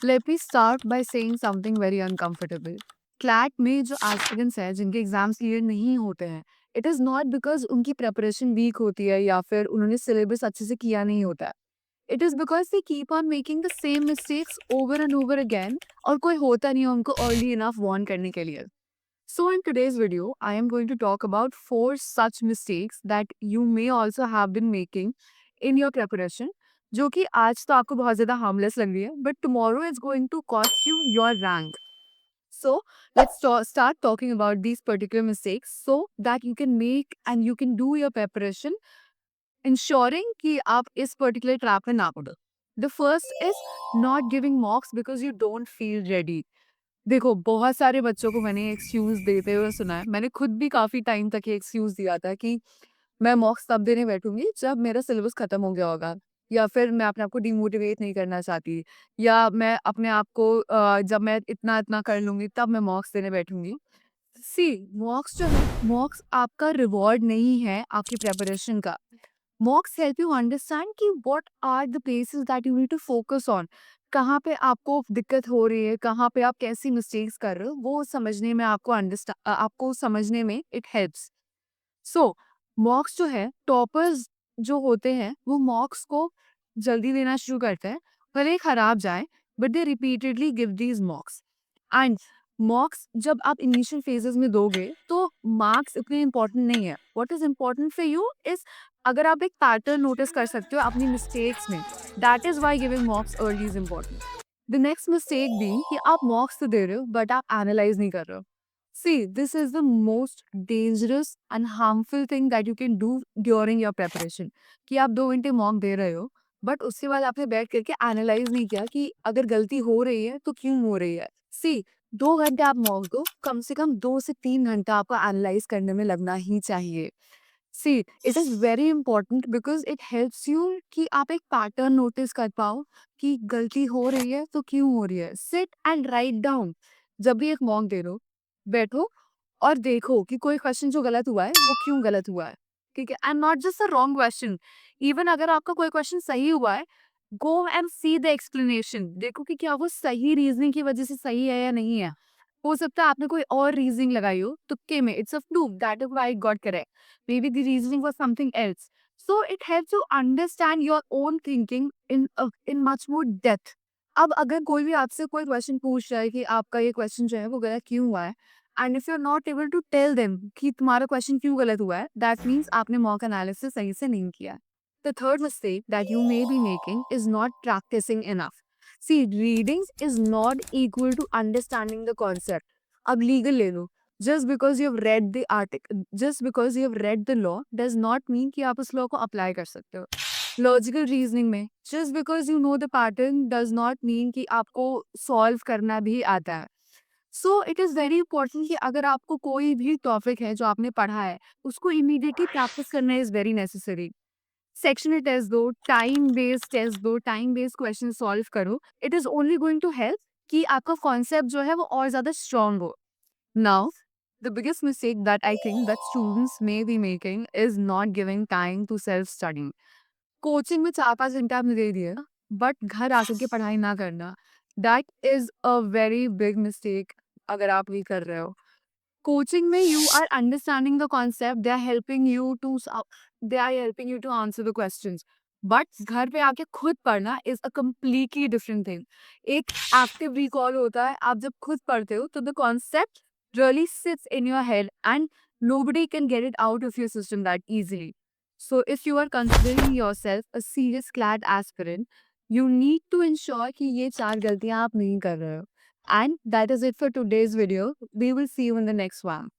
Let me start by saying something very uncomfortable. CLAT में जो aspirants हैं जिनके एग्जाम्स क्लियर नहीं होते हैं, इट इज़ नॉट बिकॉज उनकी प्रिपरेशन वीक होती है या फिर उन्होंने सिलेबस अच्छे से किया नहीं होता है. It is because they keep on making the same mistakes over and over again और कोई होता नहीं है उनको अर्ली इनफ वार्न करने के लिए. So in today's video, I am going to talk about 4 such mistakes that you may also have been making in your preparation, जो कि आज तो आपको बहुत ज़्यादा harmless लग रही है, but tomorrow it's going to cost you your rank. So let's start talking about these particular mistakes so that you can make and you can do your preparation, ensuring कि आप इस particular trap में ना पड़ो. The first is not giving mocks because you don't feel ready. देखो, बहुत सारे बच्चों को मैंने एक्सक्यूज़ देते हुए सुना है। मैंने खुद भी काफ़ी टाइम तक ये एक्सक्यूज़ दिया था कि मैं मॉक्स तब देने बैठूँगी जब मेरा सिलेबस खत्म हो गया होगा, या फिर मैं अपने आप को डिमोटिवेट नहीं करना चाहती, या मैं अपने आप को जब मैं इतना-इतना कर लूँगी तब मैं मॉक्स देने बैठूँगी। सी मॉक्स जो है, मॉक्स आपका रिवॉर्ड नहीं है आपकी प्रिपरेशन का। मॉक्स हेल्प यू अंडरस्टैंड कि what are the places that you need to focus on. कहाँ पे आपको दिक्कत हो रही है, कहाँ पे आप कैसी मिस्टेक्स कर रहे हो, वो समझने में आपको समझने में इट हेल्प्स. सो मॉक्स जो है, टॉपर्स जो होते हैं वो मॉक्स को जल्दी देना शुरू करते हैं, भले ही खराब जाए, but they repeatedly give these मॉक्स. And मॉक्स जब आप इनिशियल फेजेस में दोगे तो मार्क्स इतने इंपॉर्टेंट नहीं है. What is important for you is, अगर आप एक पैटर्न नोटिस कर सकते हो अपनी मिस्टेक्स में, that is why giving mocks early is important. The next mistake being कि आप मॉक्स तो दे रहे हो बट आप एनालाइज नहीं कर रहे हो. See, this is the most dangerous and harmful thing that you can do during your preparation. कि आप 2 घंटे मॉक दे रहे हो, बट उसके बाद आपने बैठ करके एनालाइज नहीं किया कि अगर गलती हो रही है तो क्यों हो रही है. सी 2 घंटे आप मॉक दो, कम से कम 2 से 3 घंटा आपको एनालाइज करने में लगना ही चाहिए. See it is very important because it helps you कि आप एक पैटर्न नोटिस कर पाओ कि गलती हो रही है तो क्यों हो रही है. Sit and write down. जब भी एक मॉक दे रहे हो, बैठो और देखो कि कोई क्वेश्चन जो गलत हुआ है वो क्यों गलत हुआ है. ठीक है, and not just a wrong question. Even अगर आपका कोई क्वेश्चन सही हुआ है, go and see the explanation. देखो कि क्या वो सही रीजनिंग की वजह से सही है या नहीं है. हो सकता है आपने कोई और रीजनिंग लगाई हो तुक्के में. It's a fluke, that is why got correct. Maybe the reasoning was something else. So it helps you understand your own thinking in much more depth. अब अगर कोई भी आपसे कोई क्वेश्चन पूछ रहा है कि आपका ये क्वेश्चन जो है वो गलत क्यों हुआ है, and if you are not able to tell them कि तुम्हारा क्वेश्चन क्यों गलत हुआ है, दैट मीन्स आपने मॉक एनालिसिस सही से नहीं किया. The third mistake that you may be making is not practising enough. See reading is not equal to understanding the concept. अब लीगल ले लो. Just because you have read the law does not mean कि आप उस law को apply कर सकते हो. लॉजिकल रीजनिंग में just because you know the pattern does not mean कि आपको सॉल्व करना भी आता है. So it is very important कि अगर आपको कोई भी टॉपिक है जो आपने पढ़ा है, उसको इमीडिएटली प्रैक्टिस करना is very necessary. Sectional test दो, टाइम बेस्ड टेस्ट दो, टाइम बेस्ड क्वेश्चन सॉल्व करो. It is only going to help कि आपका कॉन्सेप्ट जो है वो और ज्यादा स्ट्रांग हो. Now, the biggest mistake that I think that students may be making is not giving time to self-study. Coaching में 4-5 घंटे आपने दे दिए, बट घर आकर के पढ़ाई ना करना, that is a very big mistake. अगर आप ये कर रहे हो, कोचिंग में you are understanding the concept, they are helping you to answer the questions. But घर पे आके खुद पढ़ना is a completely different thing. एक एक्टिव रिकॉल होता है, आप जब खुद पढ़ते हो तो the concept really sits in your head and nobody can get it out of your system that easily. So if you are considering yourself a serious CLAT aspirant, you need to ensure कि ये 4 गलतियां आप नहीं कर रहे हो. And that is it for today's video. We will see you in the next one.